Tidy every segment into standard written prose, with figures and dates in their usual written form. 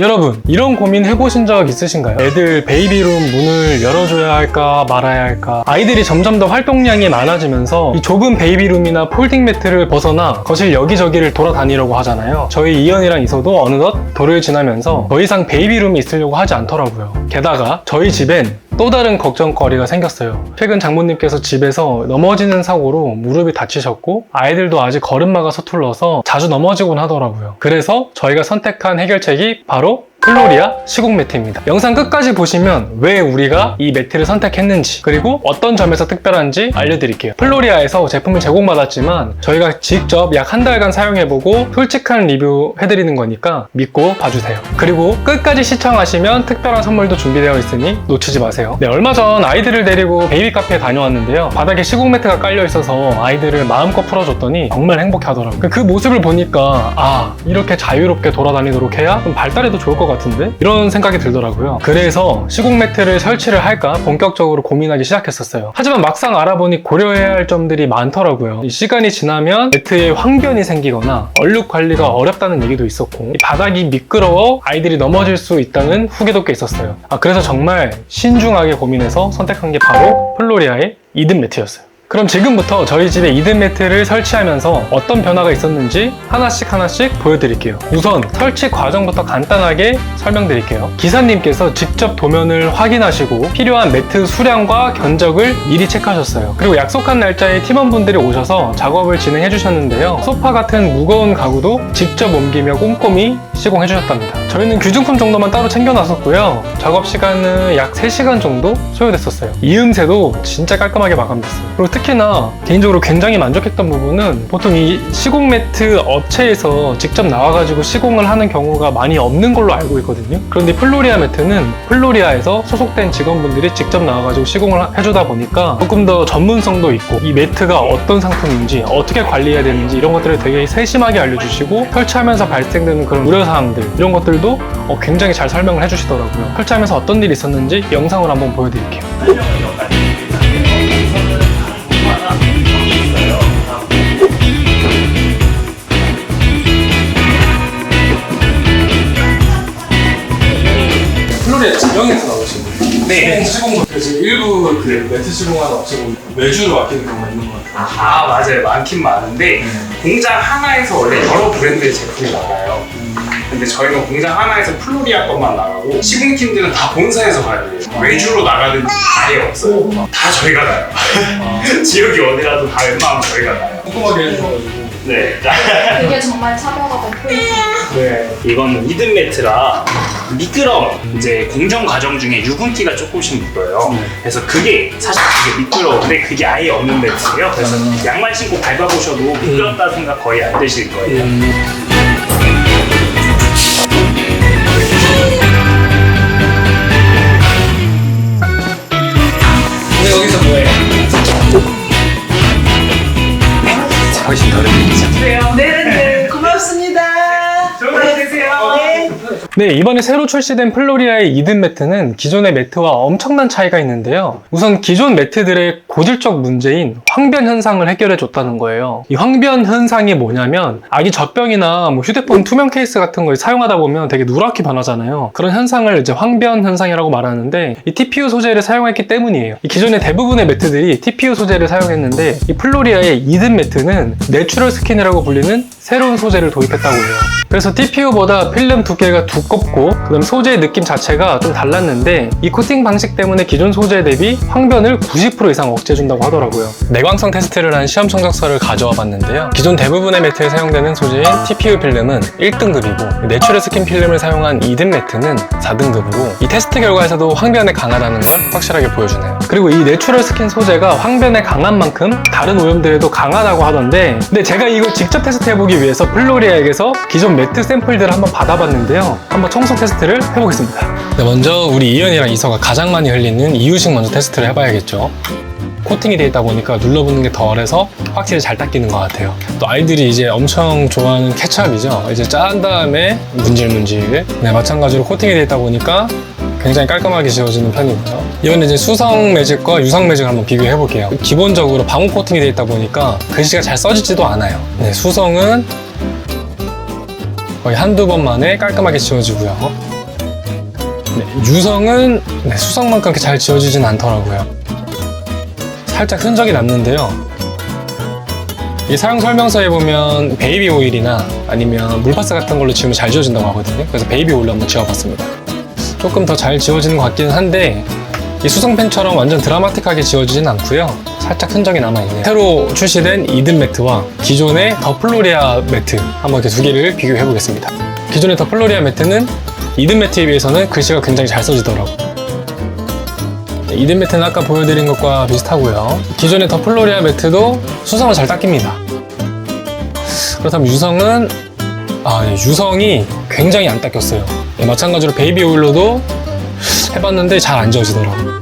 여러분, 이런 고민 해보신 적 있으신가요? 애들 베이비룸 문을 열어줘야 할까 말아야 할까? 아이들이 점점 더 활동량이 많아지면서 이 좁은 베이비룸이나 폴딩 매트를 벗어나 거실 여기저기를 돌아다니려고 하잖아요. 저희 이현이랑 이서도 어느덧 도를 지나면서 더 이상 베이비룸이 있으려고 하지 않더라고요. 게다가 저희 집엔 또 다른 걱정거리가 생겼어요. 최근 장모님께서 집에서 넘어지는 사고로 무릎이 다치셨고 아이들도 아직 걸음마가 서툴러서 자주 넘어지곤 하더라고요. 그래서 저희가 선택한 해결책이 바로 플로리아 시공 매트입니다. 영상 끝까지 보시면 왜 우리가 이 매트를 선택했는지 그리고 어떤 점에서 특별한지 알려드릴게요. 플로리아에서 제품을 제공받았지만 저희가 직접 약 한 달간 사용해보고 솔직한 리뷰 해드리는 거니까 믿고 봐주세요. 그리고 끝까지 시청하시면 특별한 선물도 준비되어 있으니 놓치지 마세요. 네, 얼마 전 아이들을 데리고 베이비 카페에 다녀왔는데요. 바닥에 시공 매트가 깔려 있어서 아이들을 마음껏 풀어줬더니 정말 행복해 하더라고요. 그 모습을 보니까 아, 이렇게 자유롭게 돌아다니도록 해야 좀 발달에도 좋을 것 같은데? 이런 생각이 들더라고요. 그래서 시공 매트를 설치를 할까 본격적으로 고민하기 시작했었어요. 하지만 막상 알아보니 고려해야 할 점들이 많더라고요. 이 시간이 지나면 매트에 황변이 생기거나 얼룩 관리가 어렵다는 얘기도 있었고 이 바닥이 미끄러워 아이들이 넘어질 수 있다는 후기도 꽤 있었어요. 그래서 정말 신중하게 고민해서 선택한 게 바로 플로리아의 이든 매트였어요. 그럼 지금부터 저희 집에 이든 매트를 설치하면서 어떤 변화가 있었는지 하나씩 보여드릴게요. 우선 설치 과정부터 간단하게 설명드릴게요. 기사님께서 직접 도면을 확인하시고 필요한 매트 수량과 견적을 미리 체크하셨어요. 그리고 약속한 날짜에 팀원분들이 오셔서 작업을 진행해 주셨는데요. 소파 같은 무거운 가구도 직접 옮기며 꼼꼼히 시공해 주셨답니다. 저희는 귀중품 정도만 따로 챙겨놨었고요. 작업 시간은 약 3시간 정도 소요됐었어요. 이음새도 진짜 깔끔하게 마감됐어요. 그리고 특히나 개인적으로 굉장히 만족했던 부분은 보통 이 시공 매트 업체에서 직접 나와가지고 시공을 하는 경우가 많이 없는 걸로 알고 있거든요. 그런데 플로리아 매트는 플로리아에서 소속된 직원분들이 직접 나와가지고 시공을 해주다 보니까 조금 더 전문성도 있고 이 매트가 어떤 상품인지 어떻게 관리해야 되는지 이런 것들을 되게 세심하게 알려주시고 설치하면서 발생되는 그런 우려사항들 이런 것들도 굉장히 잘 설명을 해주시더라고요. 설치하면서 어떤 일이 있었는지 영상으로 한번 보여드릴게요. 플로리아 지명에서 나오신 분이에요. 네. 시공 지금 일부 그 매트 시공하는 업체고 외주로 맡기는 경우가 있는 것 같아요. 맞아요. 많긴 많은데 공장 하나에서 원래 여러 브랜드의 제품이 나가요. 근데 저희는 공장 하나에서 플로리아 것만 나가고 시공팀들은 다 본사에서 가야 돼요. 외주로 나가는 아예 없어요. 다 저희가 가요. 지역이 어디라도 다 웬만하면 저희가 가요. 꼼꼼하게 해주셔가지고 네. 그게 정말 차별화된 포인트. 네. 이건 이든 매트라 미끄럼 이제 공정 과정 중에 유분기가 조금씩 묻어요. 그래서 그게 사실 되게 미끄러운데 그게 아예 없는 매트예요. 그래서 양말 신고 밟아보셔도 미끄럽다는 생각 거의 안 드실 거예요. 근데 여기서 뭐해요? 훨씬 다르게 네네 고맙습니다. 좋은 하루 되세요. 네, 이번에 새로 출시된 플로리아의 이든 매트는 기존의 매트와 엄청난 차이가 있는데요. 우선 기존 매트들의 고질적 문제인 황변 현상을 해결해 줬다는 거예요. 이 황변 현상이 뭐냐면 아기 젖병이나 뭐 휴대폰 투명 케이스 같은 걸 사용하다 보면 되게 누렇게 변하잖아요. 그런 현상을 이제 황변 현상이라고 말하는데 이 TPU 소재를 사용했기 때문이에요. 이 기존의 대부분의 매트들이 TPU 소재를 사용했는데 이 플로리아의 이든 매트는 내추럴 스킨이라고 불리는 새로운 소재를 도입했다고 해요. 그래서 TPU보다 필름 두께가 두껍고 그다음 소재의 느낌 자체가 좀 달랐는데 이 코팅 방식 때문에 기존 소재 대비 황변을 90% 이상 억제해준다고 하더라고요. 내광성 테스트를 한 시험 성적서를 가져와 봤는데요. 기존 대부분의 매트에 사용되는 소재인 TPU 필름은 1등급이고 내추럴 스킨 필름을 사용한 이든 매트는 4등급으로 이 테스트 결과에서도 황변에 강하다는 걸 확실하게 보여주네요. 그리고 이 내추럴 스킨 소재가 황변에 강한 만큼 다른 오염들에도 강하다고 하던데 근데 제가 이걸 직접 테스트해보기 위해서 플로리아에게서 기존 매트 샘플들을 한번 받아봤는데요. 한번 청소 테스트를 해보겠습니다. 네, 먼저 우리 이현이랑 이서가 가장 많이 흘리는 이유식 먼저 테스트를 해봐야겠죠. 코팅이 되어 있다 보니까 눌러붙는 게 덜해서 확실히 잘 닦이는 것 같아요. 또 아이들이 이제 엄청 좋아하는 케찹이죠. 이제 짠 다음에 문질문질. 네, 마찬가지로 코팅이 되어 있다 보니까 굉장히 깔끔하게 지워지는 편이고요. 이번에 이제 수성 매직과 유성 매직을 한번 비교해 볼게요. 기본적으로 방울 코팅이 되어 있다 보니까 글씨가 잘 써지지도 않아요. 네, 수성은 거의 한두 번 만에 깔끔하게 지워지고요. 네, 유성은 수성만큼 그렇게 잘 지워지진 않더라고요. 살짝 흔적이 남는데요. 이 사용 설명서에 보면 베이비 오일이나 아니면 물파스 같은 걸로 지우면 잘 지워진다고 하거든요. 그래서 베이비 오일로 한번 지워봤습니다. 조금 더 잘 지워지는 것 같기는 한데 이 수성펜처럼 완전 드라마틱하게 지워지진 않고요. 살짝 흔적이 남아있네요. 새로 출시된 이든 매트와 기존의 더 플로리아 매트 한번 이렇게 두 개를 비교해 보겠습니다. 기존의 더 플로리아 매트는 이든 매트에 비해서는 글씨가 굉장히 잘 써지더라고요. 이든 매트는 아까 보여드린 것과 비슷하고요. 기존의 더 플로리아 매트도 수성을 잘 닦입니다. 그렇다면 유성은 유성이 굉장히 안 닦였어요. 마찬가지로 베이비 오일로도 해봤는데 잘 안 지워지더라고요.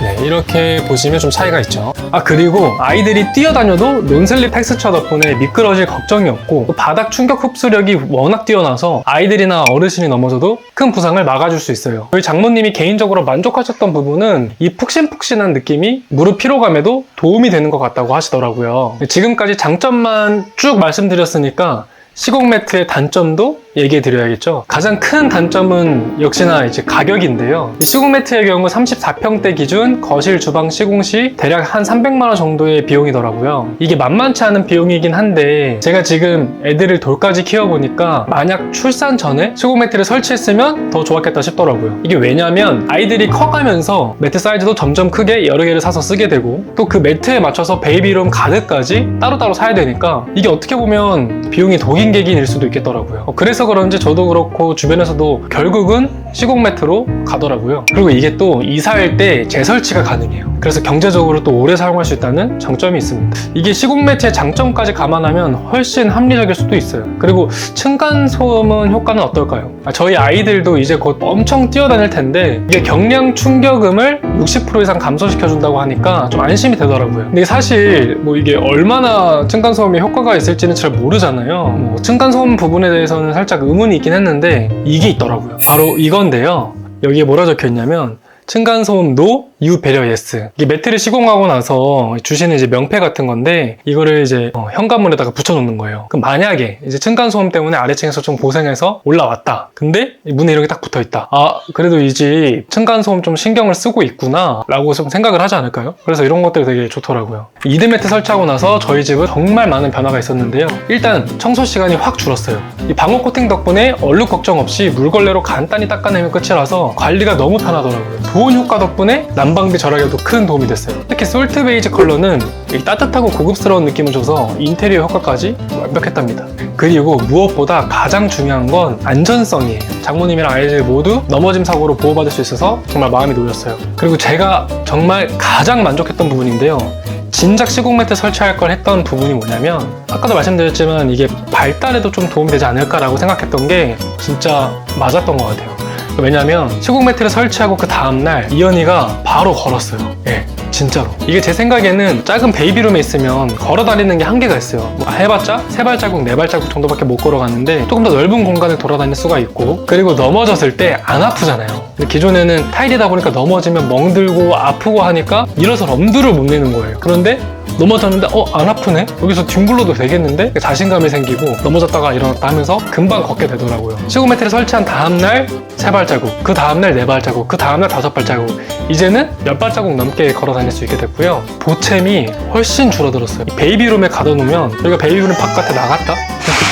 네, 이렇게 보시면 좀 차이가 있죠. 그리고 아이들이 뛰어다녀도 논슬립 텍스처 덕분에 미끄러질 걱정이 없고 또 바닥 충격 흡수력이 워낙 뛰어나서 아이들이나 어르신이 넘어져도 큰 부상을 막아줄 수 있어요. 저희 장모님이 개인적으로 만족하셨던 부분은 이 푹신푹신한 느낌이 무릎 피로감에도 도움이 되는 것 같다고 하시더라고요. 지금까지 장점만 쭉 말씀드렸으니까 시공 매트의 단점도 얘기해 드려야겠죠. 가장 큰 단점은 역시나 이제 가격인데요. 이 시공 매트의 경우 34평대 기준 거실 주방 시공 시 대략 한 300만 원 정도의 비용이더라고요. 이게 만만치 않은 비용이긴 한데 제가 지금 애들을 돌까지 키워보니까 만약 출산 전에 시공 매트를 설치했으면 더 좋았겠다 싶더라고요. 이게 왜냐면 아이들이 커가면서 매트 사이즈도 점점 크게 여러 개를 사서 쓰게 되고 또 그 매트에 맞춰서 베이비룸 가드까지 따로따로 사야 되니까 이게 어떻게 보면 비용이 독인객인일 수도 있겠더라고요. 그래서 그런지 저도 그렇고 주변에서도 결국은 시공 매트로 가더라고요. 그리고 이게 또 이사할 때 재설치가 가능해요. 그래서 경제적으로 또 오래 사용할 수 있다는 장점이 있습니다. 이게 시공 매트의 장점까지 감안하면 훨씬 합리적일 수도 있어요. 그리고 층간소음은 효과는 어떨까요? 저희 아이들도 이제 곧 엄청 뛰어다닐 텐데 이게 경량 충격음을 60% 이상 감소시켜준다고 하니까 좀 안심이 되더라고요. 근데 사실 뭐 이게 얼마나 층간소음에 효과가 있을지는 잘 모르잖아요. 층간소음 부분에 대해서는 살짝 의문이 있긴 했는데 이게 있더라고요. 바로 이건데요. 여기에 뭐라 적혀 있냐면 층간소음 노, 유 배려 예스. 이게 매트를 시공하고 나서 주시는 이제 명패 같은 건데 이거를 이제 현관문에다가 붙여놓는 거예요. 그럼 만약에 이제 층간소음 때문에 아래층에서 좀 고생해서 올라왔다. 근데 문에 이렇게 딱 붙어있다. 그래도 이 집 층간소음 좀 신경을 쓰고 있구나 라고 좀 생각을 하지 않을까요? 그래서 이런 것들이 되게 좋더라고요. 이든 매트 설치하고 나서 저희 집은 정말 많은 변화가 있었는데요. 일단 청소 시간이 확 줄었어요. 이 방어 코팅 덕분에 얼룩 걱정 없이 물걸레로 간단히 닦아내면 끝이라서 관리가 너무 편하더라고요. 보온 효과 덕분에 난방비 절약에도 큰 도움이 됐어요. 특히 솔트 베이지 컬러는 따뜻하고 고급스러운 느낌을 줘서 인테리어 효과까지 완벽했답니다. 그리고 무엇보다 가장 중요한 건 안전성이에요. 장모님이랑 아이들 모두 넘어짐 사고로 보호받을 수 있어서 정말 마음이 놓였어요. 그리고 제가 정말 가장 만족했던 부분인데요. 진작 시공 매트 설치할 걸 했던 부분이 뭐냐면 아까도 말씀드렸지만 이게 발달에도 좀 도움이 되지 않을까라고 생각했던 게 진짜 맞았던 것 같아요. 왜냐면 시공 매트를 설치하고 그 다음날 이현이가 바로 걸었어요. 예, 진짜로. 이게 제 생각에는 작은 베이비룸에 있으면 걸어 다니는 게 한계가 있어요. 해봤자 3발자국, 4발자국 정도밖에 못 걸어가는데 조금 더 넓은 공간을 돌아다닐 수가 있고 그리고 넘어졌을 때 안 아프잖아요. 근데 기존에는 타일이다 보니까 넘어지면 멍들고 아프고 하니까 일어서 엄두를 못 내는 거예요. 그런데 넘어졌는데 안 아프네? 여기서 뒹굴러도 되겠는데? 자신감이 생기고 넘어졌다가 일어났다 하면서 금방 걷게 되더라고요. 시공 매트를 설치한 다음날 3발자국, 그 다음날 4발자국, 그 다음날 5발자국, 이제는 10발자국 넘게 걸어 다닐 수 있게 됐고요. 보챔이 훨씬 줄어들었어요. 베이비룸에 가둬놓으면 저희가 베이비룸 바깥에 나갔다?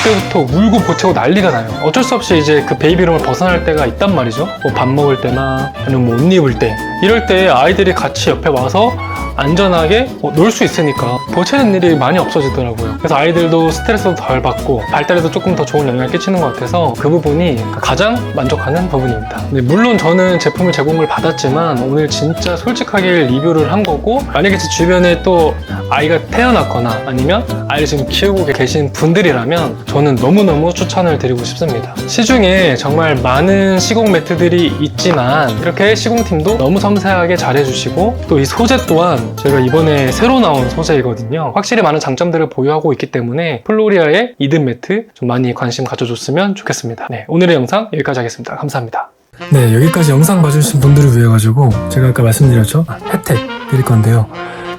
그때부터 울고 보채고 난리가 나요. 어쩔 수 없이 이제 그 베이비룸을 벗어날 때가 있단 말이죠. 뭐 밥 먹을 때나 아니면 뭐 옷 입을 때 이럴 때 아이들이 같이 옆에 와서 안전하게 놀 수 있으니까 보채는 일이 많이 없어지더라고요. 그래서 아이들도 스트레스도 덜 받고 발달에도 조금 더 좋은 영향을 끼치는 것 같아서 그 부분이 가장 만족하는 부분입니다. 물론 저는 제품을 제공을 받았지만 오늘 진짜 솔직하게 리뷰를 한 거고 만약에 제 주변에 또 아이가 태어났거나 아니면 아이를 지금 키우고 계신 분들이라면 저는 너무너무 추천을 드리고 싶습니다. 시중에 정말 많은 시공 매트들이 있지만 이렇게 시공팀도 너무 섬세하게 잘해주시고 또 이 소재 또한 저희가 이번에 새로 나온 소재이거든요. 확실히 많은 장점들을 보유하고 있기 때문에 플로리아의 이든 매트 좀 많이 관심 가져줬으면 좋겠습니다. 네, 오늘의 영상 여기까지 하겠습니다. 감사합니다. 네, 여기까지 영상 봐주신 분들을 위해 가지고 제가 아까 말씀드렸죠? 혜택 드릴 건데요.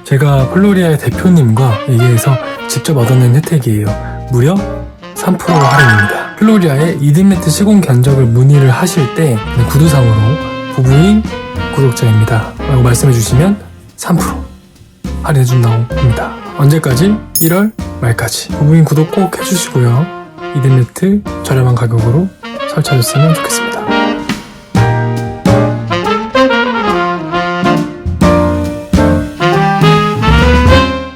제가 플로리아의 대표님과 얘기해서 직접 얻어낸 혜택이에요. 무려 3% 할인입니다. 플로리아의 이든매트 시공 견적을 문의를 하실 때 구두상으로 부부인 구독자입니다 라고 말씀해 주시면 3% 할인해 준다고 합니다. 언제까지? 1월 말까지. 부부인 구독 꼭 해주시고요. 이든매트 저렴한 가격으로 설치하셨으면 좋겠습니다.